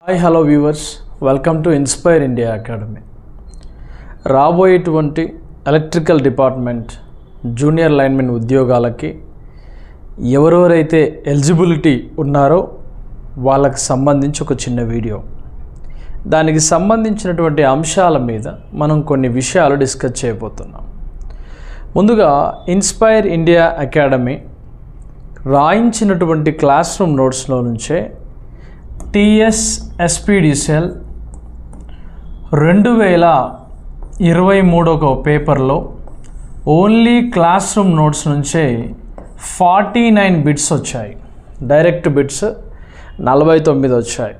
Hi hello viewers, welcome to inspire India academy. రాబోయేటువంటి electrical department junior linemen ఉద్యోగాలకి ఎవరెవరైతే eligibility ఉన్నారో వాళ్ళకి సంబంధించి ఒక చిన్న వీడియో. దానికి సంబంధించినటువంటి అంశాల మీద మనం కొన్ని విషయాలు డిస్కస్ చేయబోతున్నాం. ముందుగా ఇన్స్పైర్ ఇండియా అకాడమీ రాయించినటువంటి క్లాస్ రూమ్ నోట్స్లో నుంచే TSSPDCL 2023 పేపర్లో ఓన్లీ క్లాస్ రూమ్ నోట్స్ నుంచే 49 బిట్స్ వచ్చాయి. డైరెక్ట్ బిట్స్ 49 వచ్చాయి.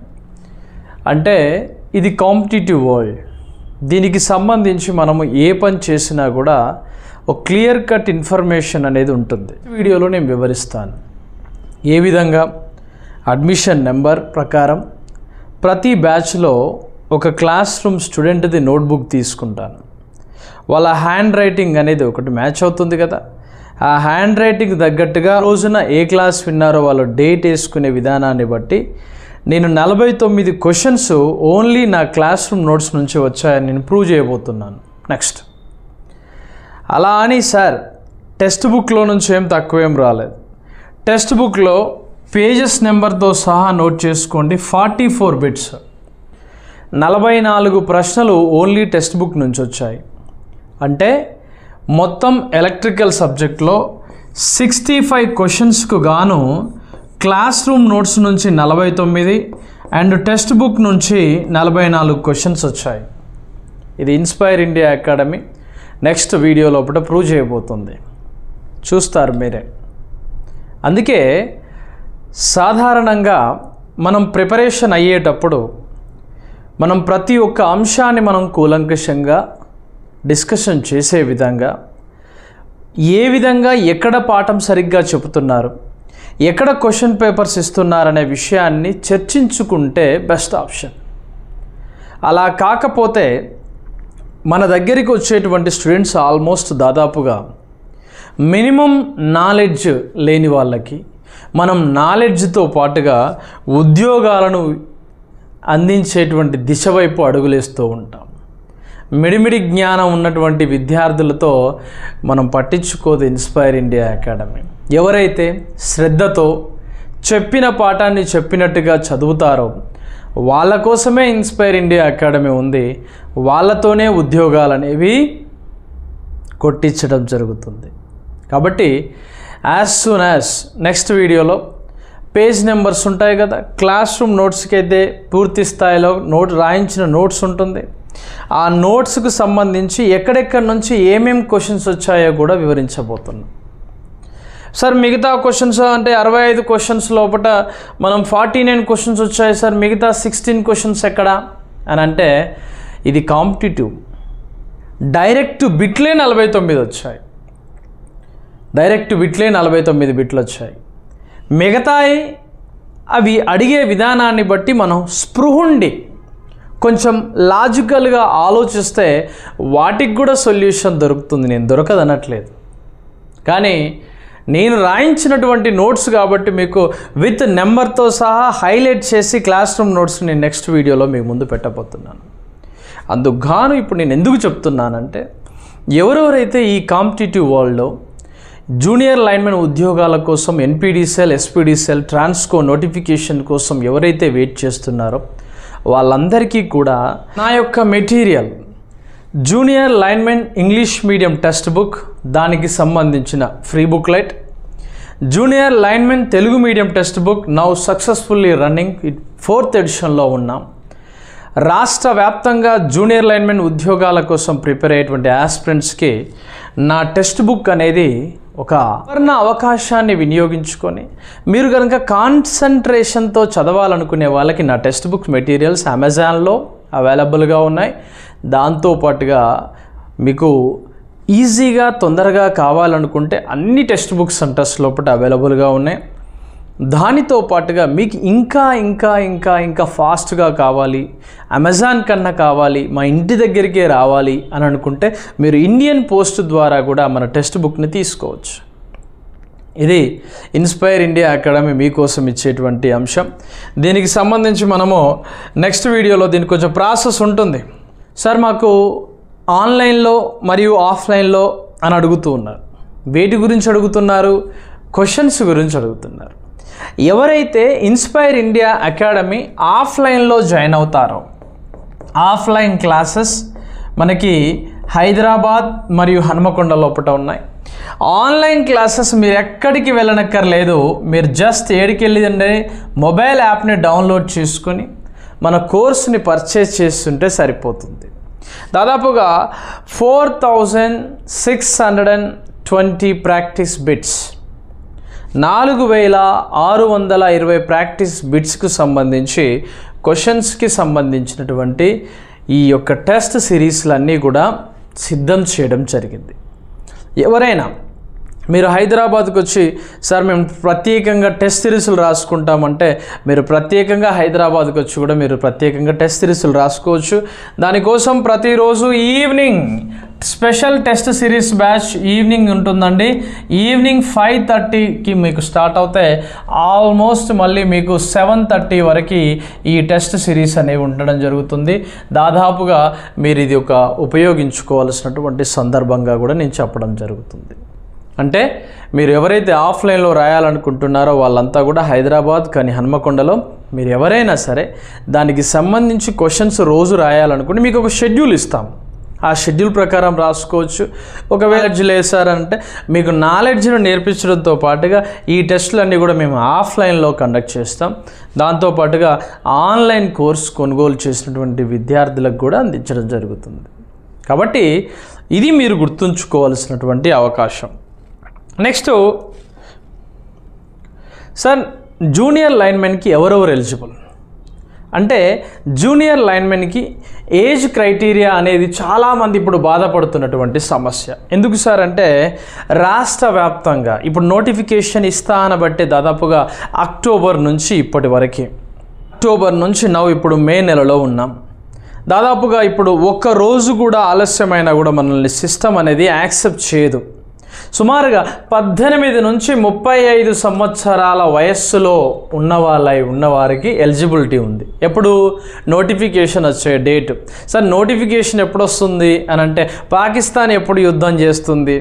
అంటే ఇది కాంపిటీటివ్ వరల్డ్. దీనికి సంబంధించి మనము ఏ పని చేసినా కూడా ఒక క్లియర్ కట్ ఇన్ఫర్మేషన్ అనేది ఉంటుంది. వీడియోలో నేను వివరిస్తాను. ఏ విధంగా అడ్మిషన్ నెంబర్ ప్రకారం ప్రతి బ్యాచ్లో ఒక క్లాస్ రూమ్ స్టూడెంట్ది నోట్బుక్ తీసుకుంటాను. వాళ్ళ హ్యాండ్ రైటింగ్ అనేది ఒకటి మ్యాచ్ అవుతుంది కదా. ఆ హ్యాండ్ రైటింగ్ తగ్గట్టుగా రోజున ఏ క్లాస్ విన్నారో వాళ్ళు డేట్ వేసుకునే విధానాన్ని బట్టి నేను 49 క్వశ్చన్స్ ఓన్లీ నా క్లాస్ రూమ్ నోట్స్ నుంచి వచ్చాయని నేను ప్రూవ్ చేయబోతున్నాను. నెక్స్ట్ అలా అని సార్ టెక్స్ట్ బుక్లో నుంచి ఏం తక్కువేం రాలేదు. టెక్స్ట్ బుక్లో పేజెస్ నెంబర్తో సహా నోట్ చేసుకోండి. 44 బిట్స్, 44 ప్రశ్నలు ఓన్లీ టెక్స్ట్ బుక్ నుంచి వచ్చాయి. అంటే మొత్తం ఎలక్ట్రికల్ సబ్జెక్ట్లో 65 క్వశ్చన్స్కు గాను క్లాస్ రూమ్ నోట్స్ నుంచి 49 అండ్ టెక్స్ట్ బుక్ నుంచి 44 క్వశ్చన్స్ వచ్చాయి. ఇది inspire India academy next video లోపల ప్రూవ్ చేయబోతుంది, చూస్తారు మీరే. అందుకే సాధారణంగా మనం ప్రిపరేషన్ అయ్యేటప్పుడు మనం ప్రతి ఒక్క అంశాన్ని మనం కూలంకషంగా డిస్కషన్ చేసే విధంగా, ఏ విధంగా ఎక్కడ పాఠం సరిగ్గా చెబుతున్నారు, ఎక్కడ క్వశ్చన్ పేపర్స్ ఇస్తున్నారనే విషయాన్ని చర్చించుకుంటే బెస్ట్ ఆప్షన్. అలా కాకపోతే మన దగ్గరికి వచ్చేటువంటి స్టూడెంట్స్ ఆల్మోస్ట్ దాదాపుగా మినిమం నాలెడ్జ్ లేని వాళ్ళకి మనం నాలెడ్జ్తో పాటుగా ఉద్యోగాలను అందించేటువంటి దిశ వైపు అడుగులేస్తూ ఉంటాం. మిడిమిడి జ్ఞానం ఉన్నటువంటి విద్యార్థులతో మనం పట్టించుకోదు ఇన్స్పైర్ ఇండియా అకాడమీ. ఎవరైతే శ్రద్ధతో చెప్పిన పాఠాన్ని చెప్పినట్టుగా చదువుతారో వాళ్ళ కోసమే ఇన్స్పైర్ ఇండియా అకాడమీ ఉంది. వాళ్ళతోనే ఉద్యోగాలు అనేవి కొట్టించడం జరుగుతుంది. కాబట్టి యాజ్ సూన్ యాజ్ నెక్స్ట్ వీడియోలో పేజ్ నెంబర్స్ ఉంటాయి కదా, క్లాస్ రూమ్ నోట్స్కి అయితే పూర్తి స్థాయిలో రాయించిన నోట్స్ ఉంటుంది. ఆ నోట్స్కు సంబంధించి ఎక్కడెక్కడి నుంచి ఏమేమి క్వశ్చన్స్ వచ్చాయో కూడా వివరించబోతున్నాం. సార్ మిగతా క్వశ్చన్స్ అంటే 65 క్వశ్చన్స్ లోపల మనం 49 క్వశ్చన్స్ వచ్చాయి సార్, మిగతా 16 క్వశ్చన్స్ ఎక్కడ అని అంటే ఇది కాంపిటీటివ్. డైరెక్ట్ బిట్లే 49 వచ్చాయి. డైరెక్ట్ బిట్లే 49 బిట్లు వచ్చాయి. మిగతాయి అవి అడిగే విధానాన్ని బట్టి మనం స్పృహుండి కొంచెం లాజికల్గా ఆలోచిస్తే వాటికి కూడా సొల్యూషన్ దొరుకుతుంది. నేను దొరకదనట్లేదు, కానీ నేను రాయించినటువంటి నోట్స్ కాబట్టి మీకు విత్ నెంబర్తో సహా హైలైట్ చేసి క్లాస్ రూమ్ నోట్స్ నేను నెక్స్ట్ వీడియోలో మీకు ముందు పెట్టబోతున్నాను. అందుకు గాను ఇప్పుడు నేను ఎందుకు చెప్తున్నానంటే, ఎవరెవరైతే ఈ కాంపిటీటివ్ వరల్డ్లో జూనియర్ లైన్మెన్ ఉద్యోగాల కోసం NPDCL, SPDCL, ట్రాన్స్కో నోటిఫికేషన్ కోసం ఎవరైతే వెయిట్ చేస్తున్నారో వాళ్ళందరికీ కూడా నా యొక్క material junior linemen English medium text book, దానికి సంబంధించిన free booklet, junior linemen Telugu medium text book now successfully running 4th ఎడిషన్లో ఉన్నాం. రాష్ట్ర వ్యాప్తంగా జూనియర్ లైన్మెన్ ఉద్యోగాల కోసం ప్రిపేర్ అయ్యేటువంటి ఆస్పిరెంట్స్కి నా టెక్స్ట్ బుక్ అనేది ఒక సువర్ణ అవకాశాన్ని వినియోగించుకొని మీరు కనుక కాన్సన్ట్రేషన్తో చదవాలనుకునే వాళ్ళకి నా టెక్స్ట్ బుక్ మెటీరియల్స్ అమెజాన్లో అవైలబుల్గా ఉన్నాయి. దాంతోపాటుగా మీకు ఈజీగా తొందరగా కావాలనుకుంటే అన్ని టెక్స్ట్ బుక్ సెంటర్స్ లోపల అవైలబుల్గా ఉన్నాయి. దానితో పాటుగా మీకు ఇంకా ఇంకా ఇంకా ఇంకా ఫాస్ట్గా కావాలి, అమెజాన్ కన్నా కావాలి, మా ఇంటి దగ్గరికే రావాలి అని అనుకుంటే మీరు ఇండియన్ పోస్ట్ ద్వారా కూడా మన టెక్స్ట్ బుక్ని తీసుకోవచ్చు. ఇది ఇన్స్పైర్ ఇండియా అకాడమీ మీకోసం ఇచ్చేటువంటి అంశం. దీనికి సంబంధించి మనము నెక్స్ట్ వీడియోలో దీనికి కొంచెం ప్రాసెస్ ఉంటుంది. సార్ మాకు ఆన్లైన్లో మరియు ఆఫ్లైన్లో అని అడుగుతూ ఉన్నారు. వేటి గురించి అడుగుతున్నారు? క్వశ్చన్స్ గురించి అడుగుతున్నారు. ఎవరైతే ఇన్స్పైర్ ఇండియా అకాడమీ ఆఫ్లైన్లో జాయిన్ అవుతారో, ఆఫ్లైన్ క్లాసెస్ మనకి హైదరాబాద్ మరియు హన్మకొండ లోపల ఉన్నాయి. ఆన్లైన్ క్లాసెస్ మీరు ఎక్కడికి వెళ్ళనక్కర్లేదు. మీరు జస్ట్ ఏడికి వెళ్ళిందంటే మొబైల్ యాప్ని డౌన్లోడ్ చేసుకొని మన కోర్సుని పర్చేస్ చేస్తుంటే సరిపోతుంది. దాదాపుగా 4620 ప్రాక్టీస్ బిట్స్, 4620 ప్రాక్టీస్ బిట్స్కి సంబంధించి క్వశ్చన్స్కి సంబంధించినటువంటి ఈ యొక్క టెస్ట్ సిరీస్లన్నీ కూడా సిద్ధం చేయడం జరిగింది. ఎవరైనా మీరు హైదరాబాద్కి వచ్చి సార్ మేము ప్రత్యేకంగా టెస్ట్ సిరీస్లు రాసుకుంటామంటే మీరు ప్రత్యేకంగా హైదరాబాద్కి వచ్చి కూడా మీరు ప్రత్యేకంగా టెస్ట్ సిరీస్లు రాసుకోవచ్చు. దానికోసం ప్రతిరోజు evening special test series batch evening ఉంటుందండి. ఈవినింగ్ 5:30కి మీకు స్టార్ట్ అవుతే ఆల్మోస్ట్ మళ్ళీ మీకు 7:30 వరకు ఈ టెస్ట్ సిరీస్ అనేవి ఉండడం జరుగుతుంది. దాదాపుగా మీరు ఇది ఒక ఉపయోగించుకోవాల్సినటువంటి సందర్భంగా కూడా నేను చెప్పడం జరుగుతుంది. అంటే మీరు ఎవరైతే ఆఫ్లైన్లో రాయాలనుకుంటున్నారో వాళ్ళంతా కూడా హైదరాబాద్ కానీ హన్మకొండలో మీరు ఎవరైనా సరే దానికి సంబంధించి క్వశ్చన్స్ రోజు రాయాలనుకుంటే మీకు ఒక షెడ్యూల్ ఇస్తాం. ఆ షెడ్యూల్ ప్రకారం రాసుకోవచ్చు. ఒకవేళ లేసారంటే మీకు నాలెడ్జ్ను నేర్పించడంతో పాటుగా ఈ టెస్టులన్నీ కూడా మేము ఆఫ్లైన్లో కండక్ట్ చేస్తాం. దాంతోపాటుగా ఆన్లైన్ కోర్స్ కొనుగోలు చేసినటువంటి విద్యార్థులకు కూడా అందించడం జరుగుతుంది. కాబట్టి ఇది మీరు గుర్తుంచుకోవాల్సినటువంటి అవకాశం. నెక్స్ట్ సార్, జూనియర్ లైన్మెన్కి ఎవరెవరు ఎలిజిబుల్ అంటే జూనియర్ లైన్మెన్కి ఏజ్ క్రైటీరియా అనేది చాలామంది ఇప్పుడు బాధపడుతున్నటువంటి సమస్య. ఎందుకు సార్ అంటే రాష్ట్ర వ్యాప్తంగా ఇప్పుడు నోటిఫికేషన్ ఇస్తా అనబట్టే దాదాపుగా అక్టోబర్ నుంచి ఇప్పటి వరకు, అక్టోబర్ నుంచి ఇప్పుడు మే నెలలో ఉన్నాం. దాదాపుగా ఇప్పుడు ఒక్క రోజు కూడా ఆలస్యమైనా కూడా మనల్ని సిస్టమ్ అనేది యాక్సెప్ట్ చేయదు. సుమారుగా 18 నుంచి 35 సంవత్సరాల వయస్సులో ఉన్నవారికి ఎలిజిబిలిటీ ఉంది. ఎప్పుడు నోటిఫికేషన్ వచ్చే డేట్. సార్ నోటిఫికేషన్ ఎప్పుడు వస్తుంది అని అంటే పాకిస్తాన్ ఎప్పుడు యుద్ధం చేస్తుంది,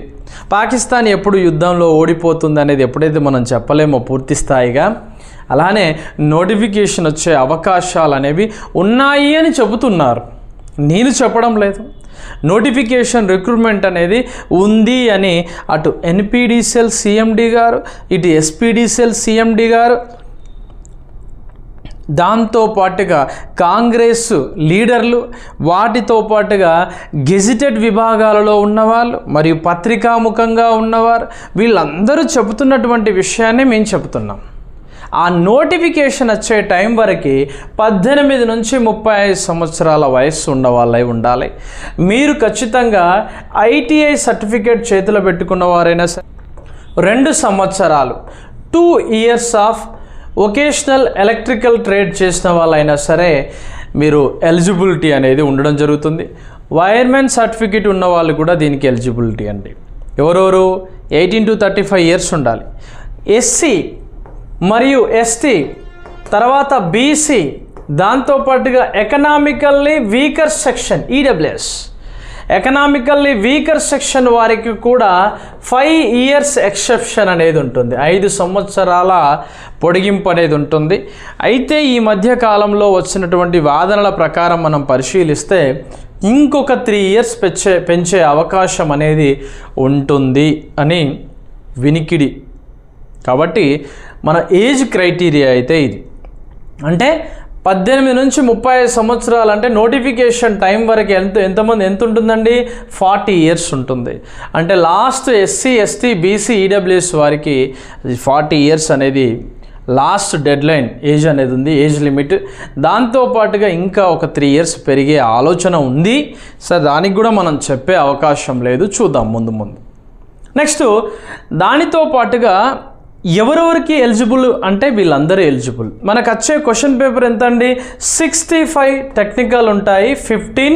పాకిస్తాన్ ఎప్పుడు యుద్ధంలో ఓడిపోతుంది అనేది ఎప్పుడైతే మనం చెప్పలేమో పూర్తి స్థాయిగా, అలానే నోటిఫికేషన్ వచ్చే అవకాశాలు అనేవి ఉన్నాయి అని చెబుతున్నారు. నేను చెప్పడం లేదు. నోటిఫికేషన్ రిక్రూట్మెంట్ అనేది ఉంది అని అటు ఎన్పీడీసీఎల్ సిఎండి గారు, ఇటు ఎస్పీడీసీఎల్ సిఎండి గారు, దాంతో పాటుగా కాంగ్రెస్ లీడర్లు, వాటితో పాటుగా గెజిటెడ్ విభాగాలలో ఉన్నవాళ్ళు మరియు పత్రికాముఖంగా ఉన్నవారు, వీళ్ళందరూ చెబుతున్నటువంటి విషయాన్ని మేము చెబుతున్నాం. ఆ నోటిఫికేషన్ వచ్చే టైం వరకు 18 నుంచి 35 సంవత్సరాల వయస్సు ఉన్నవాళ్ళై ఉండాలి. మీరు ఖచ్చితంగా ఐటీఐ సర్టిఫికేట్ చేతిలో పెట్టుకున్న వారైనా సరే, 2 సంవత్సరాలు 2 years of vocational electrical trade చేసిన వాళ్ళైనా సరే మీరు ఎలిజిబిలిటీ అనేది ఉండడం జరుగుతుంది. వైర్మెన్ సర్టిఫికేట్ ఉన్న వాళ్ళు కూడా దీనికి ఎలిజిబిలిటీ అండి. ఎవరెవరు? 18 to 35 years ఉండాలి. ఎస్సీ మరియు ఎస్టీ, తర్వాత బీసీ, దాంతోపాటుగా economically weaker section EWS, economically weaker section వారికి కూడా 5 years ఎక్సెప్షన్ అనేది ఉంటుంది. 5 సంవత్సరాల పొడిగింపు అనేది ఉంటుంది. అయితే ఈ మధ్య కాలంలో వచ్చినటువంటి వాదనల ప్రకారం మనం పరిశీలిస్తే ఇంకొక 3 years పెంచే అవకాశం అనేది ఉంటుంది అని వినికిడి. కాబట్టి మన ఏజ్ క్రైటీరియా అయితే ఇది. అంటే 18 నుంచి 35 సంవత్సరాలు అంటే నోటిఫికేషన్ టైం వరకు ఎంత ఉంటుందండి? 40 years ఉంటుంది. అంటే last SC ST BC EWS వారికి 40 years అనేది లాస్ట్ డెడ్ లైన్ ఏజ్ అనేది ఉంది, ఏజ్ లిమిట్. దాంతోపాటుగా ఇంకా ఒక 3 years పెరిగే ఆలోచన ఉంది. సార్ దానికి కూడా మనం చెప్పే అవకాశం లేదు, చూద్దాం ముందు. నెక్స్ట్ దానితో పాటుగా ఎవరెవరికి ఎలిజిబుల్ అంటే వీళ్ళందరూ ఎలిజిబుల్. మనకు వచ్చే క్వశ్చన్ పేపర్ ఎంత అండి? 65 టెక్నికల్ ఉంటాయి, 15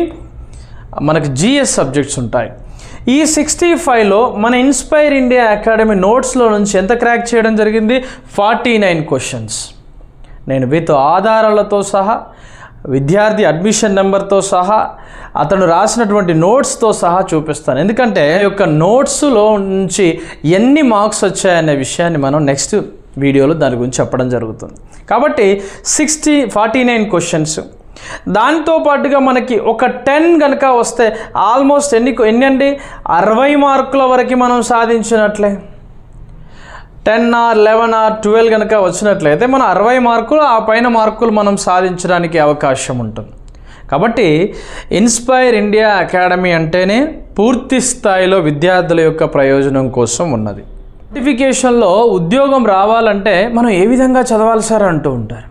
మనకు జిఎస్ సబ్జెక్ట్స్ ఉంటాయి. ఈ 65లో మన ఇన్స్పైర్ ఇండియా అకాడమీ నోట్స్లో నుంచి ఎంత క్రాక్ చేయడం జరిగింది? 49 క్వశ్చన్స్. నేను విత్ ఆధారాలతో సహా, విద్యార్థి అడ్మిషన్ నెంబర్తో సహా, అతను రాసినటువంటి నోట్స్తో సహా చూపిస్తాను. ఎందుకంటే ఈ యొక్క నోట్స్లో నుంచి ఎన్ని మార్క్స్ వచ్చాయనే విషయాన్ని మనం నెక్స్ట్ వీడియోలో దాని గురించి చెప్పడం జరుగుతుంది. కాబట్టి 49 క్వశ్చన్స్. దాంతో పాటుగా మనకి ఒక 10 కనుక వస్తే ఆల్మోస్ట్ ఎన్ని అండి? 60 మార్కుల వరకు మనం సాధించినట్లే. 10 or 11 or 12 కనుక వచ్చినట్లయితే మనం 60 మార్కులు, ఆ పైన మార్కులు మనం సాధించడానికి అవకాశం ఉంటుంది. కాబట్టి ఇన్స్పైర్ ఇండియా అకాడమీ అంటేనే పూర్తి స్థాయిలో విద్యార్థుల యొక్క ప్రయోజనం కోసం ఉన్నది. నోటిఫికేషన్లో ఉద్యోగం రావాలంటే మనం ఏ విధంగా చదవాలి సార్ అంటూ ఉంటారు.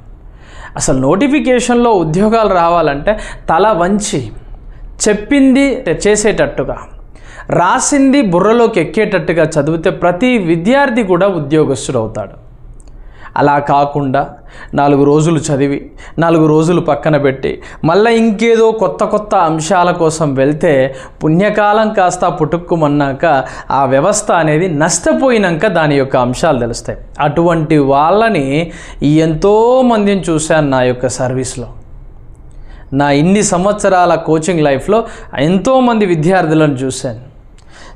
అసలు నోటిఫికేషన్లో ఉద్యోగాలు రావాలంటే తల వంచి చెప్పింది చేసేటట్టుగా, రాసింది బుర్రలోకి ఎక్కేటట్టుగా చదివితే ప్రతి విద్యార్థి కూడా ఉద్యోగస్తుడు అవుతాడు. అలా కాకుండా 4 రోజులు చదివి 4 రోజులు పక్కన పెట్టి మళ్ళీ ఇంకేదో కొత్త అంశాల కోసం వెళ్తే పుణ్యకాలం కాస్త పుట్టుక్కుమన్నాక ఆ వ్యవస్థ అనేది నష్టపోయినాక దాని యొక్క అంశాలు తెలుస్తాయి. అటువంటి వాళ్ళని ఎంతోమందిని చూశాను నా యొక్క సర్వీస్లో. నా ఇన్ని సంవత్సరాల కోచింగ్ లైఫ్లో ఎంతోమంది విద్యార్థులను చూశాను.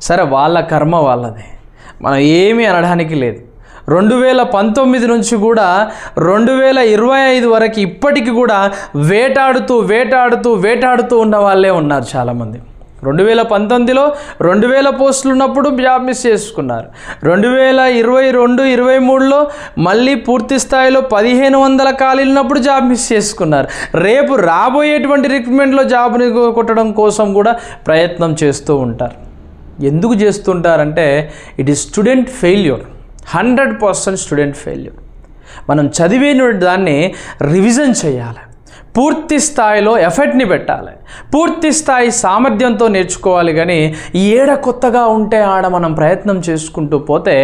సరే, వాళ్ళ కర్మ వాళ్ళది, మనం ఏమీ అనడానికి లేదు. 2019 నుంచి కూడా 2025 వరకు ఇప్పటికి కూడా వేటాడుతూ ఉన్న వాళ్ళే ఉన్నారు చాలామంది. 2019లో 2000 పోస్టులు ఉన్నప్పుడు జాబ్ మిస్ చేసుకున్నారు. 2022, 23లో మళ్ళీ పూర్తి స్థాయిలో 1500 ఖాళీలు ఉన్నప్పుడు జాబ్ మిస్ చేసుకున్నారు. రేపు రాబోయేటువంటి రిక్రూట్మెంట్లో జాబ్ని కొట్టడం కోసం కూడా ప్రయత్నం చేస్తూ ఉంటారు. ఎందుకు చేస్తుంటారంటే it is student failure, 100% student failure. మనం చదివిన దాన్ని రివిజన్ చేయాలి, పూర్తి స్థాయిలో ఎఫర్ట్ని పెట్టాలి, పూర్తి స్థాయి సామర్థ్యంతో నేర్చుకోవాలి. కానీ కొత్తగా ఉంటే ఆడ మనం ప్రయత్నం చేసుకుంటూ పోతే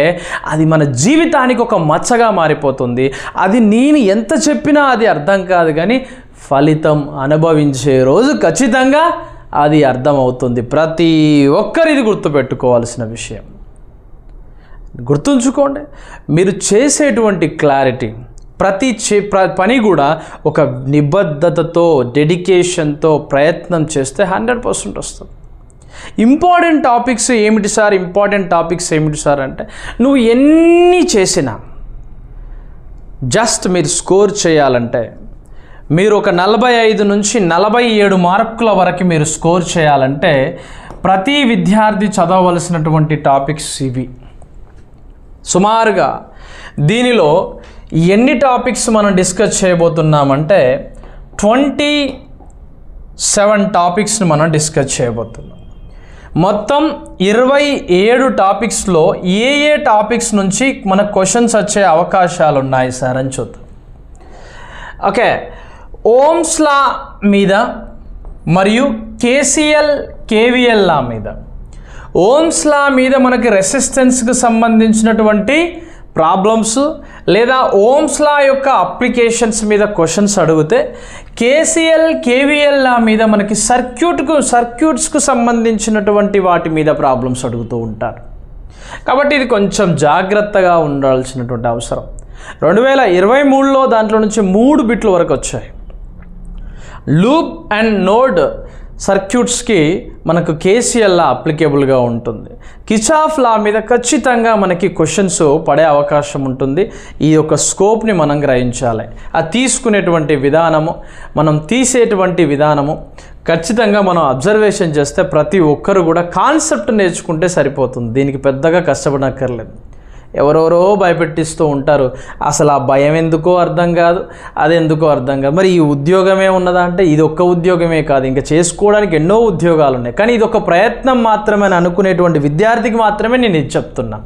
అది మన జీవితానికి ఒక మచ్చగా మారిపోతుంది. అది నేను ఎంత చెప్పినా అది అర్థం కాదు, కానీ ఫలితం అనుభవించే రోజు ఖచ్చితంగా అది అర్థమవుతుంది. ప్రతి ఒక్కరిది గుర్తుపెట్టుకోవాల్సిన విషయం. గుర్తుంచుకోండి, మీరు చేసేటువంటి క్లారిటీ, ప్రతి పని కూడా ఒక నిబద్ధతతో, డెడికేషన్తో ప్రయత్నం చేస్తే 100% వస్తుంది. ఇంపార్టెంట్ టాపిక్స్ ఏమిటి సార్ అంటే నువ్వు ఎన్ని చేసినా జస్ట్ మీరు స్కోర్ చేయాలంటే మీరు ఒక 45 నుంచి 47 మార్కుల వరకు మీరు స్కోర్ చేయాలంటే ప్రతి విద్యార్థి చదవవలసినటువంటి టాపిక్స్ ఇవి. సుమారుగా దీనిలో ఎన్ని టాపిక్స్ మనం డిస్కస్ చేయబోతున్నామంటే 27 టాపిక్స్ని మనం డిస్కస్ చేయబోతున్నాం. మొత్తం 27 టాపిక్స్లో ఏ టాపిక్స్ నుంచి మనకు క్వశ్చన్స్ వచ్చే అవకాశాలు ఉన్నాయి సార్ అని చూద్దాం. ఓకే, ఓమ్స్ లా మీద మరియు KVL లా మీద. ఓమ్స్ లా మీద మనకి రెసిస్టెన్స్కి సంబంధించినటువంటి ప్రాబ్లమ్స్ లేదా ఓమ్స్ లా యొక్క అప్లికేషన్స్ మీద క్వశ్చన్స్ అడిగితే, KVL లా మీద మనకి సర్క్యూట్స్కు సంబంధించినటువంటి వాటి మీద ప్రాబ్లమ్స్ అడుగుతూ ఉంటారు. కాబట్టి ఇది కొంచెం జాగ్రత్తగా ఉండాల్సినటువంటి అవసరం. 2023లో దాంట్లో నుంచి 3 బిట్ల వరకు వచ్చాయి. లూప్ అండ్ నోడ్ సర్క్యూట్స్కి మనకు KCL లా అప్లికేబుల్గా ఉంటుంది. కిర్చాఫ్ లా మీద ఖచ్చితంగా మనకి క్వశ్చన్స్ పడే అవకాశం ఉంటుంది. ఈ యొక్క స్కోప్ని మనం గ్రహించాలి. అది తీసుకునేటువంటి విధానము, మనం తీసేటువంటి విధానము ఖచ్చితంగా మనం అబ్జర్వేషన్ చేస్తే ప్రతి ఒక్కరు కూడా కాన్సెప్ట్ నేర్చుకుంటే సరిపోతుంది. దీనికి పెద్దగా కష్టపడక్కర్లేదు. ఎవరెవరో భయపెట్టిస్తూ ఉంటారు. అసలు ఆ భయం ఎందుకో అర్థం కాదు, అది ఎందుకో అర్థం కాదు. మరి ఈ ఉద్యోగమే ఉన్నదా అంటే ఇది ఒక్క ఉద్యోగమే కాదు, ఇంకా చేసుకోవడానికి ఎన్నో ఉద్యోగాలు ఉన్నాయి. కానీ ఇది ఒక ప్రయత్నం మాత్రమే అని అనుకునేటువంటి విద్యార్థికి మాత్రమే నేను ఇది చెప్తున్నా.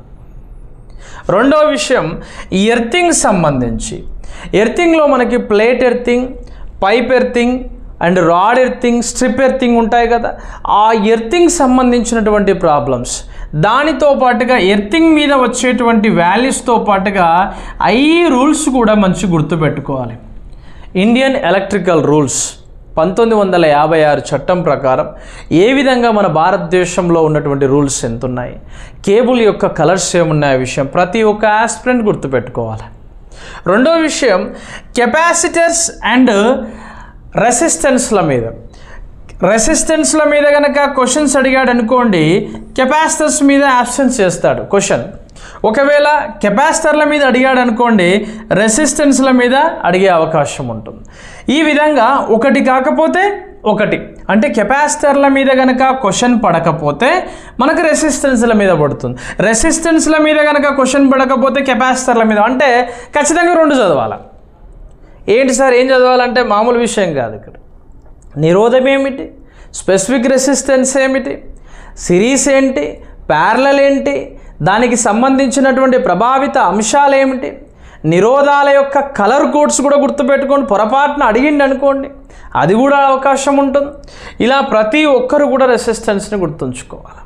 రెండో విషయం, ఎర్తింగ్ సంబంధించి. ఎర్తింగ్లో మనకి plate earthing, pipe earthing and rod earthing, strip earthing ఉంటాయి కదా. ఆ ఎర్తింగ్ సంబంధించినటువంటి ప్రాబ్లమ్స్, దానితో పాటుగా ఎర్తింగ్ మీద వచ్చేటువంటి వాల్యూస్తో పాటుగా రూల్స్ కూడా మంచి గుర్తుపెట్టుకోవాలి. ఇండియన్ ఎలక్ట్రికల్ రూల్స్ 1956 చట్టం ప్రకారం ఏ విధంగా మన భారతదేశంలో ఉన్నటువంటి రూల్స్ ఎంత ఉన్నాయి, కేబుల్ యొక్క కలర్స్ ఏమున్నాయి విషయం ప్రతి ఒక్క ఆస్పిరెంట్ గుర్తుపెట్టుకోవాలి. రెండో విషయం కెపాసిటర్స్ అండ్ రెసిస్టెన్స్ల మీద కనుక క్వశ్చన్స్ అడిగాడు అనుకోండి, కెపాసిటర్స్ మీద ఆబ్సెన్స్ చేస్తాడు క్వశ్చన్. ఒకవేళ కెపాసిటర్ల మీద అడిగాడు అనుకోండి, రెసిస్టెన్స్ల మీద అడిగే అవకాశం ఉంటుంది. ఈ విధంగా ఒకటి కాకపోతే ఒకటి, అంటే కెపాసిటర్ల మీద కనుక క్వశ్చన్ పడకపోతే మనకు రెసిస్టెన్స్ల మీద పడుతుంది, రెసిస్టెన్స్ల మీద కనుక క్వశ్చన్ పడకపోతే కెపాసిటర్ల మీద, అంటే ఖచ్చితంగా రెండు చదవాలి. ఏంటి సార్ ఏం చదవాలంటే మామూలు విషయం కాదు. ఇక్కడ నిరోధం ఏమిటి, స్పెసిఫిక్ రెసిస్టెన్స్ ఏమిటి, సిరీస్ ఏంటి, ప్యారలల్ ఏంటి, దానికి సంబంధించినటువంటి ప్రభావిత అంశాలు ఏమిటి, నిరోధాల యొక్క కలర్ కోడ్స్ కూడా గుర్తుపెట్టుకోండి. పొరపాటున అడిగిండి అనుకోండి, అది కూడా అవకాశం ఉంటుంది. ఇలా ప్రతి ఒక్కరు కూడా రెసిస్టెన్స్ని గుర్తుంచుకోవాలి.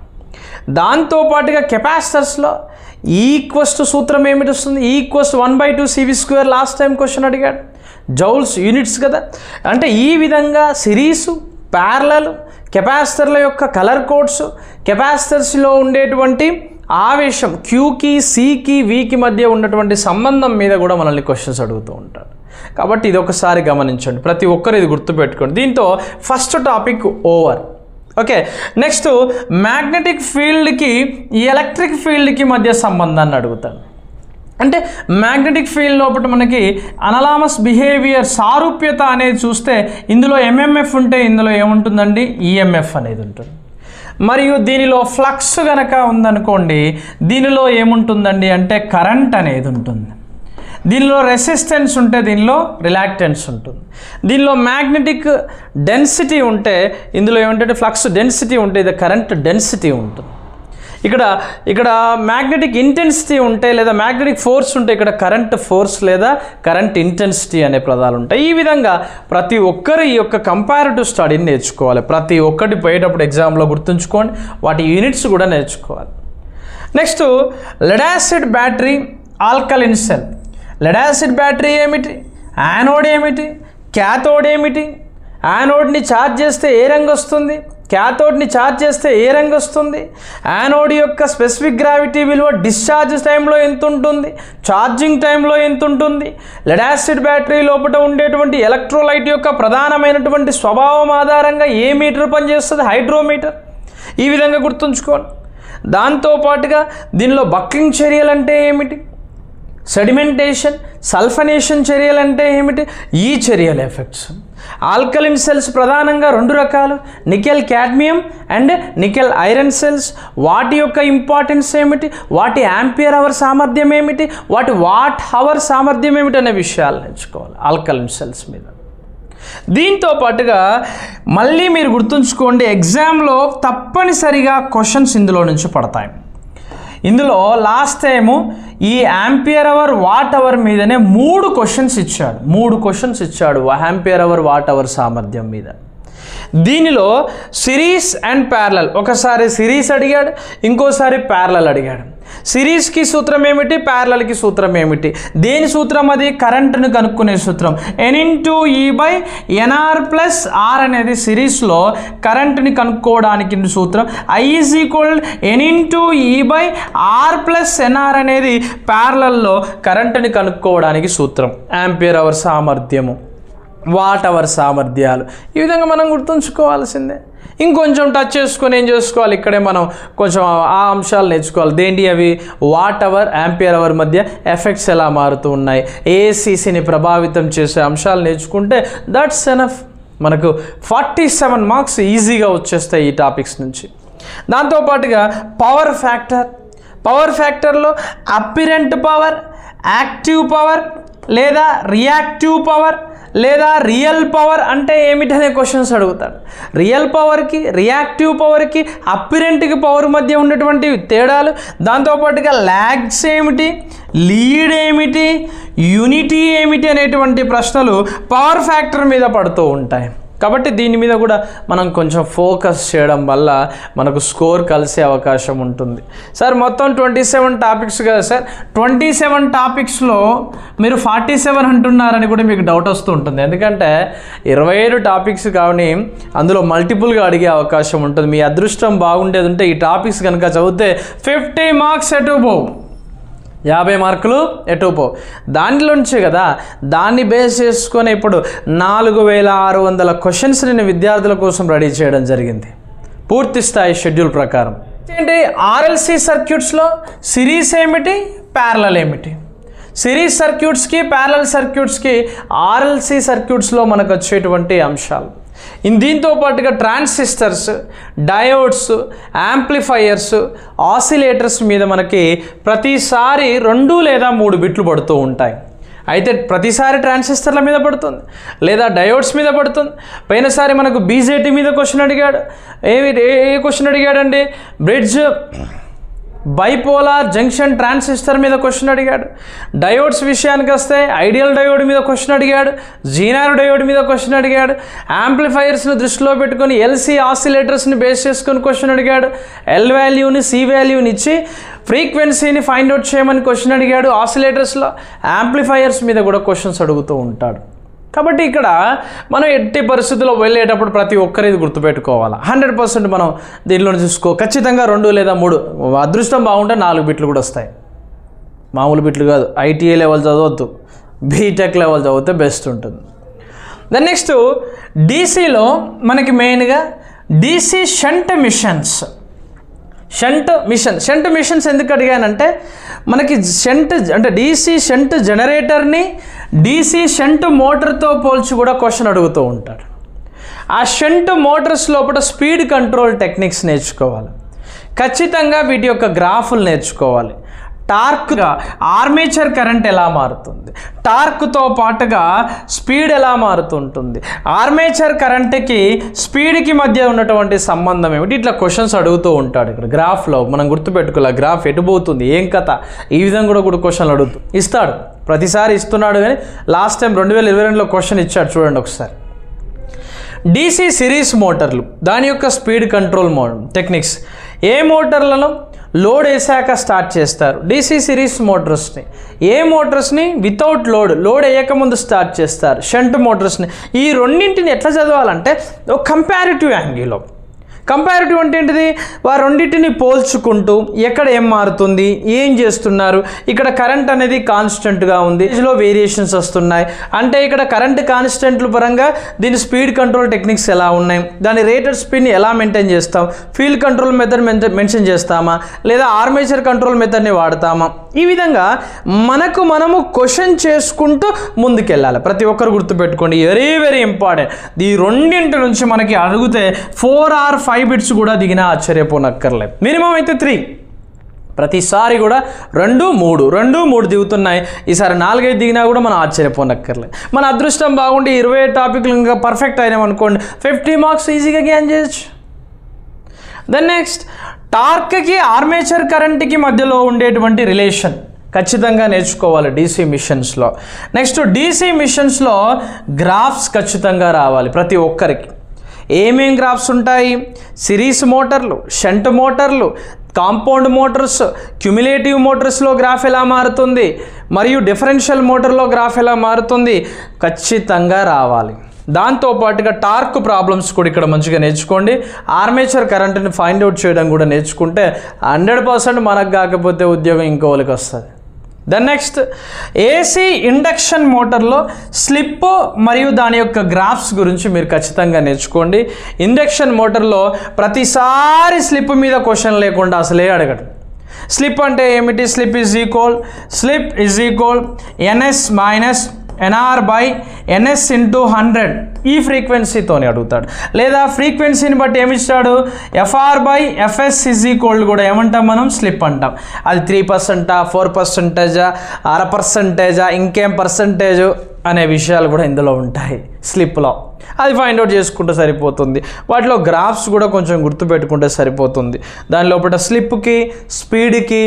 దాంతోపాటుగా కెపాసిటర్స్లో ఈక్వస్ట్ సూత్రం ఏమిటి వస్తుంది, ఈక్వస్ట్ 1/2 CV². లాస్ట్ టైం క్వశ్చన్ అడిగాడు, జౌల్స్ యూనిట్స్ కదా. అంటే ఈ విధంగా సిరీసు, ప్యారలల్, కెపాసిటర్ల యొక్క కలర్ కోడ్స్, కెపాసిటర్స్లో ఉండేటువంటి ఆవేశం క్యూకి, సికి, వికి మధ్య ఉన్నటువంటి సంబంధం మీద కూడా మనల్ని క్వశ్చన్స్ అడుగుతూ ఉంటాడు. కాబట్టి ఇది ఒకసారి గమనించండి, ప్రతి ఒక్కరు ఇది గుర్తుపెట్టుకోండి. దీంతో first topic over. Okay, next magnetic ఫీల్డ్కి ఈ ఎలక్ట్రిక్ ఫీల్డ్కి మధ్య సంబంధాన్ని అడుగుతాడు. అంటే మ్యాగ్నెటిక్ ఫీల్డ్ లోపల మనకి అనలామస్ బిహేవియర్, సారూప్యత అనేది చూస్తే ఇందులో ఎంఎంఎఫ్ ఉంటే ఇందులో ఏముంటుందండి, ఈఎంఎఫ్ అనేది ఉంటుంది. మరియు దీనిలో ఫ్లక్స్ కనుక ఉందనుకోండి, దీనిలో ఏముంటుందండి అంటే కరెంట్ అనేది ఉంటుంది. దీనిలో రెసిస్టెన్స్ ఉంటే దీనిలో రిలాక్టెన్స్ ఉంటుంది. దీనిలో మ్యాగ్నెటిక్ డెన్సిటీ ఉంటే ఇందులో ఏమంటే ఫ్లక్స్ డెన్సిటీ ఉంటే ఇది కరెంట్ డెన్సిటీ ఉంటుంది. ఇక్కడ మ్యాగ్నెటిక్ ఇంటెన్సిటీ ఉంటే లేదా మ్యాగ్నెటిక్ ఫోర్స్ ఉంటే ఇక్కడ కరెంట్ ఫోర్స్ లేదా కరెంట్ ఇంటెన్సిటీ అనే పదాలు ఉంటాయి. ఈ విధంగా ప్రతి ఒక్కరు ఈ యొక్క కంపారిటివ్ స్టడీని నేర్చుకోవాలి. ప్రతి ఒక్కటి పోయేటప్పుడు ఎగ్జామ్లో గుర్తుంచుకోండి, వాటి యూనిట్స్ కూడా నేర్చుకోవాలి. Next lead acid battery, alkaline cell. Lead acid battery ఏమిటి, యానోడ్ ఏమిటి, క్యాథోడ్ ఏమిటి, యానోడ్ని ఛార్జ్ చేస్తే ఏ రంగు వస్తుంది, క్యాథోడ్ని ఛార్జ్ చేస్తే ఏ రంగు వస్తుంది, యానోడ్ యొక్క స్పెసిఫిక్ గ్రావిటీ విలువ డిశ్చార్జ్ టైంలో ఎంత ఉంటుంది, ఛార్జింగ్ టైంలో ఎంత ఉంటుంది, లెడ్ యాసిడ్ బ్యాటరీ లోపల ఉండేటువంటి ఎలక్ట్రోలైట్ యొక్క ప్రధానమైనటువంటి స్వభావం ఆధారంగా ఏ మీటర్ పనిచేస్తుంది, హైడ్రోమీటర్. ఈ విధంగా గుర్తుంచుకోండి. దాంతోపాటుగా దీనిలో బక్లింగ్ చర్యలు అంటే ఏమిటి, సెడిమెంటేషన్, సల్ఫనేషన్ చర్యలు అంటే ఏమిటి, ఈ చర్యల ఎఫెక్ట్స్. ఆల్కలిన్ సెల్స్ ప్రధానంగా రెండు రకాలు, nickel cadmium and nickel iron cells. వాటి యొక్క ఇంపార్టెన్స్ ఏమిటి, వాటి యాంపియర్ అవర్ సామర్థ్యం ఏమిటి, వాటి వాట్ అవర్ సామర్థ్యం ఏమిటి అనే విషయాలు నేర్చుకోవాలి ఆల్కలిన్ సెల్స్ మీద. దీంతో పాటుగా మళ్ళీ మీరు గుర్తుంచుకోండి, ఎగ్జామ్లో తప్పనిసరిగా క్వశ్చన్స్ ఇందులో నుంచి పడతాయి. ఇందులో లాస్ట్ టైము ఈ యాంపియర్ అవర్, వాట్ అవర్ మీదనే 3 క్వశ్చన్స్ ఇచ్చాడు యాంపియర్ అవర్, వాట్ అవర్ సామర్థ్యం మీద. దీనిలో సిరీస్ అండ్ ప్యారలల్, ఒకసారి సిరీస్ అడిగాడు, ఇంకోసారి ప్యారలల్ అడిగాడు. సిరీస్కి సూత్రం ఏమిటి, ప్యారలల్కి సూత్రం ఏమిటి, దేని సూత్రం అది, కరెంట్ను కనుక్కునే సూత్రం. N/NR+R అనేది సిరీస్లో కరెంట్ని కనుక్కోవడానికి సూత్రం. I=N/E/R+NR అనేది ప్యారలల్లో కరెంట్ని కనుక్కోవడానికి సూత్రం. యాంపియర్ అవర్ సామర్థ్యము, వాట్ అవర్ సామర్థ్యాలు, ఈ విధంగా మనం గుర్తుంచుకోవాల్సిందే. ఇంకొంచెం టచ్ చేసుకొని ఏం చేసుకోవాలి, ఇక్కడే మనం కొంచెం ఆ అంశాలు నేర్చుకోవాలి. దేంటి అవి, వాట్ అవర్, యాంపియర్ అవర్ మధ్య ఎఫెక్ట్స్ ఎలా మారుతూ ఉన్నాయి, ఏసీసీని ప్రభావితం చేసే అంశాలు నేర్చుకుంటే దట్స్ ఎనఫ్. మనకు 47 మార్క్స్ ఈజీగా వచ్చేస్తాయి ఈ టాపిక్స్ నుంచి. దాంతోపాటుగా పవర్ ఫ్యాక్టర్లో అపిరెంట్ పవర్, యాక్టివ్ పవర్ లేదా రియాక్టివ్ పవర్ లేదా రియల్ పవర్ అంటే ఏమిటనే క్వశ్చన్స్ అడుగుతాడు. రియల్ పవర్కి, రియాక్టివ్ పవర్కి, అపిరెంట్కి పవర్ మధ్య ఉన్నటువంటి తేడాలు, దాంతోపాటుగా ల్యాగ్స్ ఏమిటి, లీడ్ ఏమిటి, యూనిటీ ఏమిటి అనేటువంటి ప్రశ్నలు పవర్ ఫ్యాక్టర్ మీద పడుతూ ఉంటాయి. కాబట్టి దీని మీద కూడా మనం కొంచెం ఫోకస్ చేయడం వల్ల మనకు స్కోర్ కలిసే అవకాశం ఉంటుంది. సార్ మొత్తం 27 టాపిక్స్ కదా సార్, 27 టాపిక్స్లో మీరు 47 అంటున్నారని కూడా మీకు డౌట్ వస్తూ ఉంటుంది. ఎందుకంటే 27 టాపిక్స్ కానీ అందులో మల్టిపుల్గా అడిగే అవకాశం ఉంటుంది. మీ అదృష్టం బాగుండేది ఉంటే ఈ టాపిక్స్ కనుక చదివితే 50 మార్క్స్ ఎటు పోవు, 50 మార్కులు ఎటు పో. దాంట్లోంచి కదా దాన్ని బేస్ చేసుకొని ఇప్పుడు 4600 క్వశ్చన్స్ నేను విద్యార్థుల కోసం రెడీ చేయడం జరిగింది పూర్తి స్థాయి షెడ్యూల్ ప్రకారం. ఏంటి ఆర్ఎల్సి సర్క్యూట్స్లో సిరీస్ ఏమిటి, ప్యారలల్ ఏమిటి? సిరీస్ సర్క్యూట్స్కి ప్యారలల్ సర్క్యూట్స్కి ఆర్ఎల్సి సర్క్యూట్స్లో మనకు వచ్చేటువంటి అంశాలు. దీంతో పాటుగా ట్రాన్సిస్టర్స్, డయోడ్స్, యాంప్లిఫైయర్స్, ఆసిలేటర్స్ మీద మనకి ప్రతిసారి 2 లేదా 3 బిట్లు పడుతూ ఉంటాయి. అయితే ప్రతిసారి ట్రాన్సిస్టర్ల మీద పడుతుంది లేదా డయోడ్స్ మీద పడుతుంది. పోయినసారి మనకు బీజేటీ మీద క్వశ్చన్ అడిగాడు. ఏ క్వశ్చన్ అడిగాడండి? బ్రిడ్జ్ బైపోలార్ జంక్షన్ ట్రాన్సిస్టర్ మీద క్వశ్చన్ అడిగాడు. డయోడ్స్ విషయానికి వస్తే ఐడియల్ డయోడ్ మీద క్వశ్చన్ అడిగాడు, జీనార్ డయోడ్ మీద క్వశ్చన్ అడిగాడు. యాంప్లిఫైయర్స్ని దృష్టిలో పెట్టుకొని ఎల్సీ ఆసిలేటర్స్ని బేస్ చేసుకొని క్వశ్చన్ అడిగాడు. ఎల్ వాల్యూని, సి వాల్యూని ఇచ్చి ఫ్రీక్వెన్సీని ఫైండ్ అవుట్ చేయమని క్వశ్చన్ అడిగాడు. ఆసిలేటర్స్లో యాంప్లిఫైయర్స్ మీద కూడా క్వశ్చన్స్ అడుగుతూ ఉంటాడు. కాబట్టి ఇక్కడ మనం ఎట్టి పరిస్థితుల్లో వెళ్ళేటప్పుడు ప్రతి ఒక్కరిది గుర్తుపెట్టుకోవాలి. 100% మనం దీనిలో చూసుకో. ఖచ్చితంగా 2 లేదా 3, అదృష్టం బాగుంటే 4 బిట్లు కూడా వస్తాయి. మామూలు బిట్లు కాదు. ఐటీఐ లెవెల్ చదవద్దు, బీటెక్ లెవెల్ చదివితే బెస్ట్ ఉంటుంది. దెన్ నెక్స్ట్ డీసీలో మనకి మెయిన్గా DC shunt machines. Shunt machines ఎందుకు అడిగానంటే మనకి షంట్ అంటే డీసీ షంట్ జనరేటర్ని డీసీ షంట్ మోటార్తో పోల్చి కూడా క్వశ్చన్ అడుగుతూ ఉంటాడు. ఆ షంట్ మోటార్స్ లోపల స్పీడ్ కంట్రోల్ టెక్నిక్స్ నేర్చుకోవాలి. ఖచ్చితంగా వీటి యొక్క గ్రాఫులు నేర్చుకోవాలి. టార్క్గా ఆర్మేచర్ కరెంట్ ఎలా మారుతుంది, టార్క్తో పాటుగా స్పీడ్ ఎలా మారుతుంటుంది, ఆర్మేచర్ కరెంట్కి స్పీడ్కి మధ్య ఉన్నటువంటి సంబంధం ఏమిటి, ఇట్లా క్వశ్చన్స్ అడుగుతూ ఉంటాడు. ఇక్కడ గ్రాఫ్లో మనం గుర్తుపెట్టుకోవాలి, గ్రాఫ్ ఎటు పోతుంది, ఏం కథ, ఈ విధంగా కూడా క్వశ్చన్లు అడుగుతూ ఇస్తాడు. ప్రతిసారి ఇస్తున్నాడు, కానీ లాస్ట్ టైం 2022లో క్వశ్చన్ ఇచ్చాడు చూడండి ఒకసారి. డీసీ సిరీస్ మోటార్లు, దాని యొక్క స్పీడ్ కంట్రోల్ టెక్నిక్స్. ఏ మోటార్లను లోడ్ వేసాక స్టార్ట్ చేస్తారు? డీసీ సిరీస్ మోటార్స్ని. ఏ మోటార్స్ని వితౌట్ లోడ్ వేయకముందు స్టార్ట్ చేస్తారు? షంట్ మోటార్స్ని. ఈ రెండింటిని ఎట్లా చదవాలంటే ఒక కంపారిటివ్ యాంగిల్లో. కంపారిటివ్ అంటే ఏంటిది? వారు రెండింటిని పోల్చుకుంటూ ఎక్కడ ఏం మారుతుంది, ఏం చేస్తున్నారు, ఇక్కడ కరెంట్ అనేది కాన్స్టెంట్గా ఉంది, లో వేరియేషన్స్ వస్తున్నాయి అంటే ఇక్కడ కరెంట్ కాన్స్టెంట్ల పరంగా దీని స్పీడ్ కంట్రోల్ టెక్నిక్స్ ఎలా ఉన్నాయి, దాని రేటెడ్ స్పీడ్ని ఎలా మెయింటైన్ చేస్తాం, ఫీల్డ్ కంట్రోల్ మెథడ్ మెన్షన్ చేస్తామా లేదా ఆర్మేచర్ కంట్రోల్ మెథడ్ని వాడతామా, ఈ విధంగా మనము క్వశ్చన్ చేసుకుంటూ ముందుకెళ్ళాలి. ప్రతి ఒక్కరు గుర్తుపెట్టుకోండి, వెరీ వెరీ ఇంపార్టెంట్. ఈ రెండింటి నుంచి మనకి అడిగితే 4 or 5 బిట్స్ కూడా దిగినా ఆశ్చర్యపోనక్కర్లేదు. మినిమం అయితే 3. ప్రతిసారి కూడా 2, 3 దిగుతున్నాయి. ఈసారి 4, 5 దిగినా కూడా మనం ఆశ్చర్యపోనక్కర్లేదు. మన అదృష్టం బాగుండి 20 టాపిక్లు ఇంకా పర్ఫెక్ట్ అయినామనుకోండి, 50 మార్క్స్ ఈజీగా గ్యాన్ చేయొచ్చు. దెన్ నెక్స్ట్ టార్క్కి ఆర్మేచర్ కరెంట్కి మధ్యలో ఉండేటువంటి రిలేషన్ ఖచ్చితంగా నేర్చుకోవాలి డీసీ మిషన్స్లో. నెక్స్ట్ డీసీ మిషన్స్లో గ్రాఫ్స్ ఖచ్చితంగా రావాలి ప్రతి ఒక్కరికి. ఏమేం గ్రాఫ్స్ ఉంటాయి? సిరీస్ మోటార్లు, షంట్ మోటార్లు, కాంపౌండ్ మోటార్స్, క్యుములేటివ్ మోటార్స్లో గ్రాఫ్ ఎలా మారుతుంది, మరియు డిఫరెన్షియల్ మోటార్లో గ్రాఫ్ ఎలా మారుతుంది, ఖచ్చితంగా రావాలి. దాంతోపాటుగా టార్క్ ప్రాబ్లమ్స్ కూడా ఇక్కడ మంచిగా నేర్చుకోండి. ఆర్మేచర్ కరెంట్ని ఫైండ్ అవుట్ చేయడం కూడా నేర్చుకుంటే 100% మనకు కాకపోతే ఉద్యోగం ఇంకోళ్ళకి వస్తుంది. దెన్ నెక్స్ట్ ఏసీ ఇండక్షన్ మోటార్లో స్లిప్ మరియు దాని యొక్క గ్రాఫ్స్ గురించి మీరు ఖచ్చితంగా నేర్చుకోండి. ఇండక్షన్ మోటార్లో ప్రతిసారి స్లిప్ మీద క్వశ్చన్ లేకుండా అసలే అడగడు. స్లిప్ అంటే ఏమిటి? Slip is equal NS minus NR/NS × 100 ఈ ఫ్రీక్వెన్సీతోనే అడుగుతాడు. లేదా ఫ్రీక్వెన్సీని బట్టి ఏమిస్తాడు? FR/FS కూడా ఏమంటాం మనం? స్లిప్ అంటాం. అది 3%, 4%, 0.5%, ఇంకేం పర్సంటేజ్ అనే విషయాలు కూడా ఇందులో ఉంటాయి స్లిప్లో. అది ఫైండ్ అవుట్ చేసుకుంటే సరిపోతుంది. వాటిలో గ్రాఫ్స్ కూడా కొంచెం గుర్తుపెట్టుకుంటే సరిపోతుంది. దాని లోపల స్లిప్కి, స్పీడ్కి,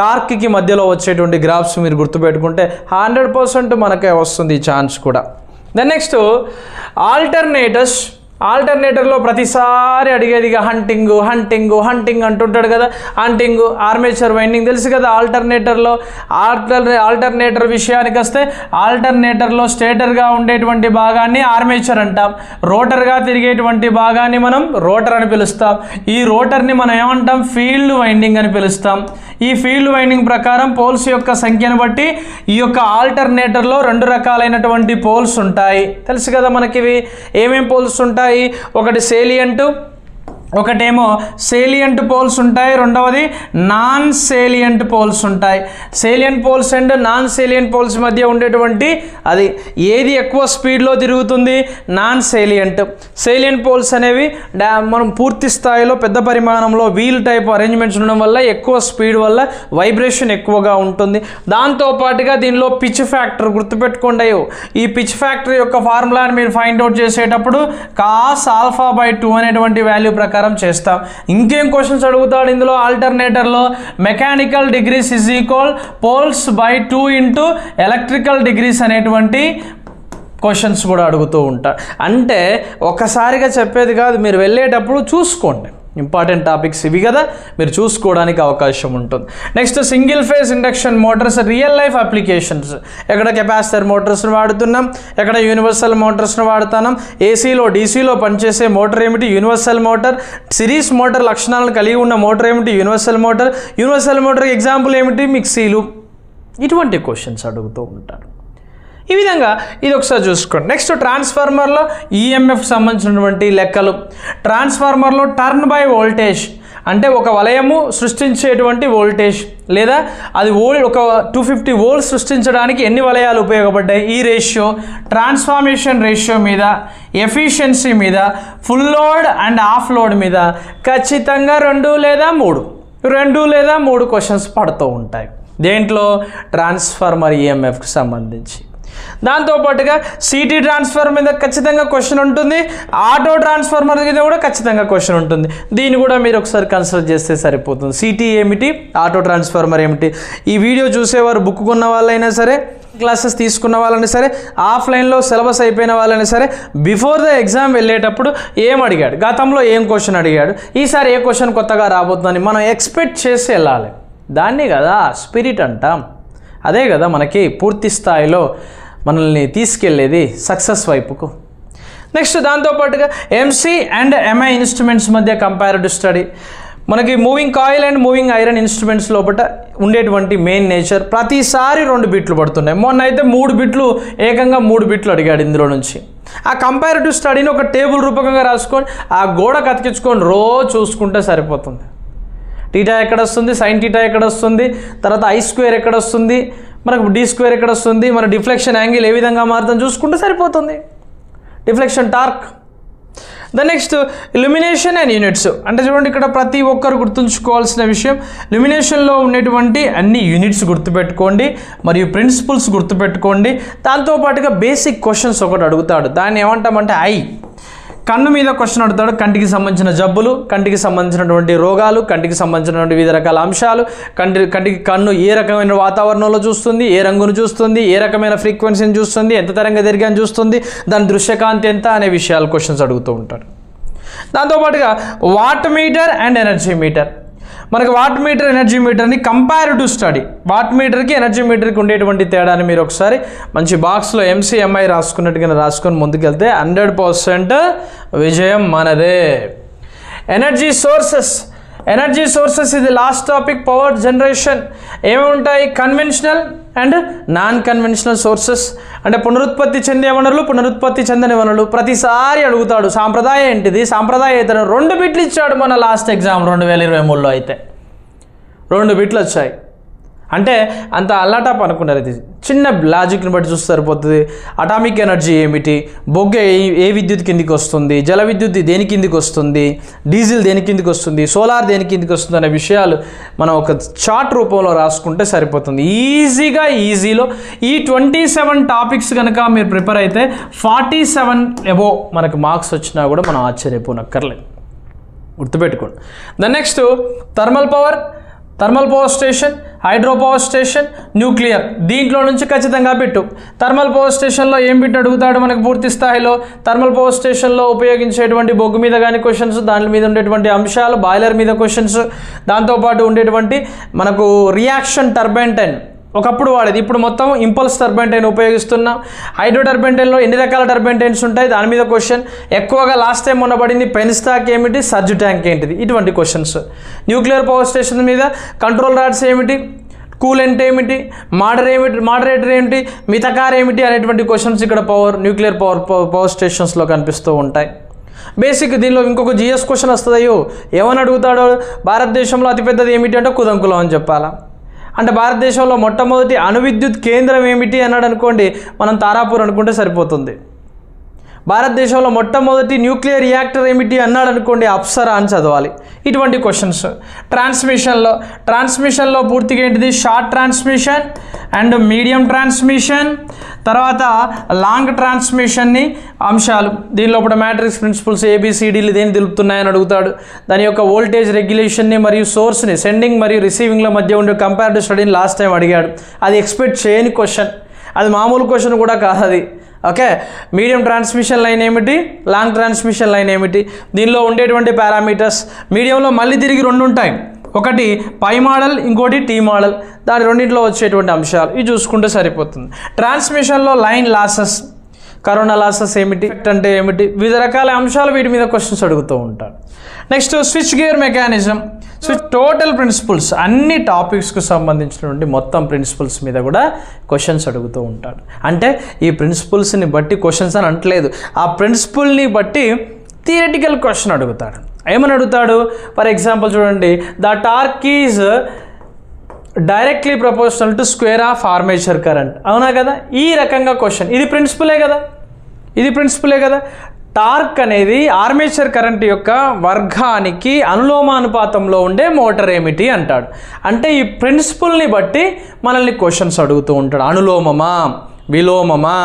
టార్క్కి మధ్యలో వచ్చేటువంటి గ్రాఫ్స్ మీరు గుర్తుపెట్టుకుంటే 100% మనకే వస్తుంది ఈ ఛాన్స్ కూడా. దెన్ నెక్స్ట్ ఆల్టర్నేటర్లో ప్రతిసారి అడిగేదిగా హంటింగ్ అంటుంటాడు కదా. హంటింగ్, ఆర్మేచర్ వైండింగ్ తెలుసు కదా. ఆల్టర్నేటర్ విషయానికి వస్తే ఆల్టర్నేటర్లో స్టేటర్గా ఉండేటువంటి భాగాన్ని ఆర్మేచర్ అంటాం, రోటర్గా తిరిగేటువంటి భాగాన్ని మనం రోటర్ అని పిలుస్తాం. ఈ రోటర్ని మనం ఏమంటాం, ఫీల్డ్ వైండింగ్ అని పిలుస్తాం. ఈ ఫీల్డ్ వైండింగ్ ప్రకారం పోల్స్ యొక్క సంఖ్యను బట్టి ఈ యొక్క ఆల్టర్నేటర్లో 2 రకాలైనటువంటి పోల్స్ ఉంటాయి. తెలుసు కదా మనకి ఇవి ఏమేం పోల్స్ ఉంటాయి. ఒకటి సేలియంట్, ఒకటేమో సేలియంట్ పోల్స్ ఉంటాయి, రెండవది నాన్ సేలియంట్ పోల్స్ ఉంటాయి. Salient poles and non salient poles మధ్య ఉండేటువంటి అది ఏది ఎక్కువ స్పీడ్లో తిరుగుతుంది, నాన్ సేలియంట్. సేలియంట్ పోల్స్ అనేవి మనం పూర్తి స్థాయిలో పెద్ద పరిమాణంలో వీల్ టైప్ అరేంజ్మెంట్స్ ఉండడం వల్ల ఎక్కువ స్పీడ్ వల్ల వైబ్రేషన్ ఎక్కువగా ఉంటుంది. దాంతోపాటుగా దీనిలో పిచ్ ఫ్యాక్టర్ గుర్తుపెట్టుకోండి. ఈ పిచ్ ఫ్యాక్టర్ యొక్క ఫార్ములాని మీరు ఫైండ్ అవుట్ చేసేటప్పుడు cos α/2 అనేటువంటి వాల్యూ ప్రకారం చేస్తాం. ఇంకేం క్వశ్చన్స్ అడుగుతాడు ఇందులో ఆల్టర్నేటర్లో, mechanical degrees is equal poles by 2 into electrical degrees అనేటువంటి క్వశ్చన్స్ కూడా అడుగుతూ ఉంటాడు. అంటే ఒకసారిగా చెప్పేది కాదు, మీరు వెళ్ళేటప్పుడు చూసుకోండి. ఇంపార్టెంట్ టాపిక్స్ ఇవి కదా, మీరు చూసుకోవడానికి అవకాశం ఉంటుంది. Next single phase induction Motors real life applications. ఎక్కడ కెపాసిటర్ మోటార్స్ని వాడుతున్నాం, ఎక్కడ యూనివర్సల్ మోటార్స్ని వాడుతున్నాం. ఏసీలో డీసీలో పనిచేసే మోటార్ ఏమిటి, యూనివర్సల్ మోటార్. సిరీస్ మోటార్ లక్షణాలను కలిగి ఉన్న మోటార్ ఏమిటి, universal motor. Universal motor example ఏమిటి, మిక్సీలు. ఇటువంటి క్వశ్చన్స్ అడుగుతూ ఉంటారు. ఈ విధంగా ఇది ఒకసారి చూసుకోండి. నెక్స్ట్ ట్రాన్స్ఫార్మర్లో ఈఎంఎఫ్ సంబంధించినటువంటి లెక్కలు. ట్రాన్స్ఫార్మర్లో టర్న్ బై వోల్టేజ్ అంటే ఒక వలయము సృష్టించేటువంటి వోల్టేజ్ లేదా అది ఒక 250 వోల్ట్స్ సృష్టించడానికి ఎన్ని వలయాలు ఉపయోగపడ్డాయి, ఈ రేషియో, ట్రాన్స్ఫార్మేషన్ రేషియో మీద, ఎఫిషియన్సీ మీద, full load and of load మీద ఖచ్చితంగా 2 లేదా 3 క్వశ్చన్స్ పడుతూ ఉంటాయి. దేంట్లో, ట్రాన్స్ఫార్మర్ ఈఎంఎఫ్కి సంబంధించి. దాంతోపాటుగా సిటీ ట్రాన్స్ఫార్మర్ మీద ఖచ్చితంగా క్వశ్చన్ ఉంటుంది, ఆటో ట్రాన్స్ఫార్మర్ మీద కూడా ఖచ్చితంగా క్వశ్చన్ ఉంటుంది. దీన్ని కూడా మీరు ఒకసారి కన్సిడర్ చేస్తే సరిపోతుంది. సిటీ ఏమిటి, ఆటో ట్రాన్స్ఫార్మర్ ఏమిటి. ఈ వీడియో చూసేవారు బుక్ కొన్న వాళ్ళైనా సరే, క్లాసెస్ తీసుకున్న వాళ్ళని సరే, ఆఫ్లైన్లో సిలబస్ అయిపోయిన వాళ్ళని సరే, బిఫోర్ ద ఎగ్జామ్ వెళ్ళేటప్పుడు ఏం అడిగాడు, గతంలో ఏం క్వశ్చన్ అడిగాడు, ఈసారి ఏ క్వశ్చన్ కొత్తగా రాబోతుందని మనం ఎక్స్పెక్ట్ చేసి వెళ్ళాలి. దాన్ని కదా స్పిరిట్ అంటాం. అదే కదా మనకి పూర్తి స్థాయిలో మనల్ని తీసుకెళ్ళేది సక్సెస్ వైపుకు. నెక్స్ట్ దాంతోపాటుగా ఎంసీ అండ్ ఎంఐ ఇన్స్ట్రుమెంట్స్ మధ్య కంపారిటివ్ స్టడీ. మనకి moving coil and moving iron instruments లోపల ఉండేటువంటి మెయిన్ నేచర్. ప్రతిసారి 2 బిట్లు పడుతున్నాయి. మొన్న అయితే 3 బిట్లు, ఏకంగా 3 బిట్లు అడిగాడు ఇందులో నుంచి. ఆ కంపారిటివ్ స్టడీని ఒక టేబుల్ రూపకంగా రాసుకొని ఆ గోడకు అతికించుకొని రోజు చూసుకుంటే సరిపోతుంది. టీటా ఎక్కడ వస్తుంది, సైన్ టీటా ఎక్కడ వస్తుంది, తర్వాత ఐ స్క్వేర్ ఎక్కడ వస్తుంది, మనకు డి స్క్వేర్ ఎక్కడ వస్తుంది, మన డిఫ్లెక్షన్ యాంగిల్ ఏ విధంగా మారుతుందో చూసుకుంటే సరిపోతుంది. Deflection torque. The next illumination and units. అంటే చూడండి, ఇక్కడ ప్రతి ఒక్కరు గుర్తుంచుకోవాల్సిన విషయం, ఇల్యూమినేషన్లో ఉండేటువంటి అన్ని యూనిట్స్ గుర్తుపెట్టుకోండి మరియు ప్రిన్సిపల్స్ గుర్తుపెట్టుకోండి. దాంతోపాటుగా బేసిక్ క్వశ్చన్స్ ఒకటి అడుగుతాడు. దాన్ని ఏమంటామంటే ఐ. కన్ను మీద క్వశ్చన్ అడుగుతాడు. కంటికి సంబంధించిన జబ్బులు, కంటికి సంబంధించినటువంటి రోగాలు, కంటికి సంబంధించినటువంటి వివిధ రకాల అంశాలు, కన్ను ఏ రకమైన వాతావరణంలో చూస్తుంది, ఏ రంగును చూస్తుంది, ఏ రకమైన ఫ్రీక్వెన్సీని చూస్తుంది, ఎంత తరంగ దైర్ఘ్యాన్ని చూస్తుంది, దాని దృశ్యకాంతి ఎంత అనే విషయాలు క్వశ్చన్స్ అడుగుతూ ఉంటాడు. దాంతోపాటుగా watt meter and energy meter. మనకు వాట్ మీటర్, ఎనర్జీ మీటర్ని కంపారిటివ్ స్టడీ. వాట్ మీటర్కి ఎనర్జీ మీటర్కి ఉండేటువంటి తేడాని మీరు ఒకసారి మంచి బాక్స్లో ఎంసీఎంఐ రాసుకున్నట్టుగా రాసుకొని ముందుకెళ్తే 100% విజయం మనదే. ఎనర్జీ సోర్సెస్ ఇది లాస్ట్ టాపిక్. పవర్ జనరేషన్ ఏమి ఉంటాయి, conventional and non conventional sources. అంటే పునరుత్పత్తి చెందే వనరులు, పునరుత్పత్తి చెందని వనరులు. ప్రతిసారి అడుగుతాడు. సాంప్రదాయం ఏంటిది, సాంప్రదాయేతరం. 2 బిట్లు ఇచ్చాడు మన లాస్ట్ ఎగ్జామ్ 2023లో అయితే 2 బిట్లు వచ్చాయి. అంటే అంత అల్లాటాప్ అనుకున్నారు. ఇది చిన్న లాజిక్ని బట్టి చూస్తే సరిపోతుంది. అటామిక్ ఎనర్జీ ఏమిటి, బొగ్గు ఏ విద్యుత్ కిందికి వస్తుంది, జల విద్యుత్ దేని కిందికి వస్తుంది, డీజిల్ దేని కిందికి వస్తుంది, సోలార్ దేని కిందికి వస్తుంది అనే విషయాలు మనం ఒక చార్ట్ రూపంలో రాసుకుంటే సరిపోతుంది. ఈజీలో ఈ 27 టాపిక్స్ కనుక మీరు ప్రిపేర్ అయితే 47 ఎబో మనకు మార్క్స్ వచ్చినా కూడా మనం ఆశ్చర్యపోనక్కర్లేదు. గుర్తుపెట్టుకోండి. The next thermal power, thermal power station, hydro power station, nuclear. దీంట్లో నుంచి ఖచ్చితంగా పెట్టు. థర్మల్ పవర్ స్టేషన్లో ఏం బిట్ అడుగుతాడు మనకు పూర్తి స్థాయిలో? థర్మల్ పవర్ స్టేషన్లో ఉపయోగించేటువంటి బొగ్గు మీద కానీ క్వశ్చన్స్, దాని మీద ఉండేటువంటి అంశాలు, బాయిలర్ మీద క్వశ్చన్స్, దాంతోపాటు ఉండేటువంటి మనకు రియాక్షన్ టర్బైన్ ఒకప్పుడు వాడేది, ఇప్పుడు మొత్తం ఇంపల్స్ టర్బైన్ ఉపయోగిస్తున్నాం. హైడ్రో టర్బైన్లో ఎన్ని రకాల టర్బైన్స్ ఉంటాయి, దాని మీద క్వశ్చన్ ఎక్కువగా. లాస్ట్ టైం మొన్న పడింది పెన్స్టాక్ ఏమిటి, సర్జ్ ట్యాంక్ ఏంటిది, ఇటువంటి క్వశ్చన్స్. న్యూక్లియర్ పవర్ స్టేషన్ మీద కంట్రోల్ రాడ్స్ ఏమిటి, కూలెంట్ ఏమిటి, మోడరేటర్ ఏమిటి, మితకార్ ఏమిటి అనేటువంటి క్వశ్చన్స్ ఇక్కడ న్యూక్లియర్ పవర్ స్టేషన్స్లో కనిపిస్తూ ఉంటాయి. బేసిక్ దీనిలో ఇంకొక జిఎస్ క్వశ్చన్ వస్తుంది. అయ్యో ఏమని అడుగుతాడో, భారతదేశంలో అతిపెద్దది ఏమిటి అంటే కుదంకులం అని చెప్పాలా. అంటే భారతదేశంలో మొట్టమొదటి అణువిద్యుత్ కేంద్రం ఏమిటి అన్నాడు అనుకోండి, మనం తారాపూర్ అనుకుంటే సరిపోతుంది. భారతదేశంలో మొట్టమొదటి న్యూక్లియర్ రియాక్టర్ ఏమిటి అన్నాడు అనుకోండి, అప్సరా అని చదవాలి. ఇటువంటి క్వశ్చన్స్. ట్రాన్స్మిషన్లో పూర్తిగా ఏంటిది, short transmission and medium transmission, తర్వాత లాంగ్ ట్రాన్స్మిషన్ని అంశాలు. దీనిలో ఇప్పుడు మ్యాట్రిక్స్ ప్రిన్సిపల్స్ ABCDలు దేని తెలుపుతున్నాయని అడుగుతాడు. దాని యొక్క వోల్టేజ్ రెగ్యులేషన్ని మరియు సోర్స్ని, సెండింగ్ మరియు రిసీవింగ్ల మధ్య ఉండే కంపారిటివ్ స్టడీని లాస్ట్ టైం అడిగాడు. అది ఎక్స్పెక్ట్ చేయని క్వశ్చన్, అది మామూలు క్వశ్చన్ కూడా కాదు అది. ఓకే, మీడియం ట్రాన్స్మిషన్ లైన్ ఏమిటి, లాంగ్ ట్రాన్స్మిషన్ లైన్ ఏమిటి, దీనిలో ఉండేటువంటి పారామీటర్స్. మీడియంలో మళ్ళీ తిరిగి రెండు ఉంటాయి, ఒకటి పై మోడల్, ఇంకోటి T మోడల్. దాని రెండింటిలో వచ్చేటువంటి అంశాలు ఇవి చూసుకుంటే సరిపోతుంది. ట్రాన్స్మిషన్లో లైన్ లాసెస్, కరోనా లాసెస్ ఏమిటి అంటే ఏమిటి, వివిధ రకాల అంశాలు, వీటి మీద క్వశ్చన్స్ అడుగుతూ ఉంటాడు. Next switchgear mechanism, total principles, అన్ని టాపిక్స్కు సంబంధించినటువంటి మొత్తం ప్రిన్సిపల్స్ మీద కూడా క్వశ్చన్స్ అడుగుతూ ఉంటాడు. అంటే ఈ ప్రిన్సిపల్స్ని బట్టి క్వశ్చన్స్ అని అంటలేదు, ఆ ప్రిన్సిపల్ని బట్టి థియరిటికల్ క్వశ్చన్ అడుగుతాడు. ఏమని అడుగుతాడు? ఫర్ ఎగ్జాంపుల్ చూడండి, the torque is directly proportional to square of armature current. అవునా కదా, ఈ రకంగా క్వశ్చన్. ఇది ప్రిన్సిపలే కదా. టార్క్ అనేది ఆర్మేచర్ కరెంట్ యొక్క వర్గానికి అనులోమానుపాతంలో ఉండే మోటార్ ఏమిటి అంటాడు. అంటే ఈ ప్రిన్సిపల్ని బట్టి మనల్ని క్వశ్చన్స్ అడుగుతూ ఉంటాడు. అనులోమమా, విలోమమా,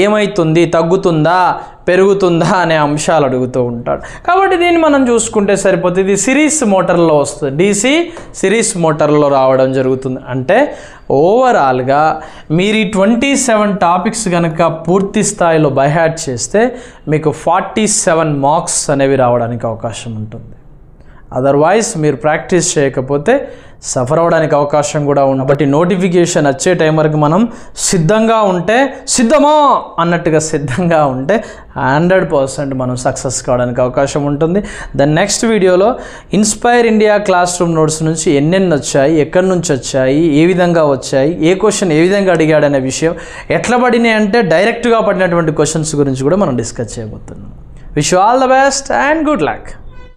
ఏమైతుంది, తగ్గుతుందా, పెరుగుతుందా అనే అంశాలు అడుగుతూ ఉంటాడు. కాబట్టి దీన్ని మనం చూసుకుంటే సరిపోతుంది. ఇది సిరీస్ మోటార్లో వస్తుంది, DC సిరీస్ మోటార్లో రావడం జరుగుతుంది. అంటే ఓవరాల్గా మీరు ఈ 27 టాపిక్స్ కనుక పూర్తి స్థాయిలో బై హార్ట్ చేస్తే మీకు 47 మార్క్స్ అనేవి రావడానికి అవకాశం ఉంటుంది. అదర్వైజ్ మీరు ప్రాక్టీస్ చేయకపోతే సఫర్ అవ్వడానికి అవకాశం కూడా ఉంది. కాబట్టి నోటిఫికేషన్ వచ్చే టైం వరకు మనం సిద్ధంగా ఉంటే, సిద్ధమా అన్నట్టుగా సిద్ధంగా ఉంటే 100% మనం సక్సెస్ కావడానికి అవకాశం ఉంటుంది. దాని నెక్స్ట్ వీడియోలో inspire India class room notes నుంచి ఎన్నెన్ని వచ్చాయి, ఎక్కడి నుంచి వచ్చాయి, ఏ విధంగా వచ్చాయి, ఏ క్వశ్చన్ ఏ విధంగా అడిగాడనే విషయం, ఎట్లా పడినాయి అంటే డైరెక్ట్గా పడినటువంటి క్వశ్చన్స్ గురించి కూడా మనం డిస్కస్ చేయబోతున్నాం. Wish you all the best and good luck.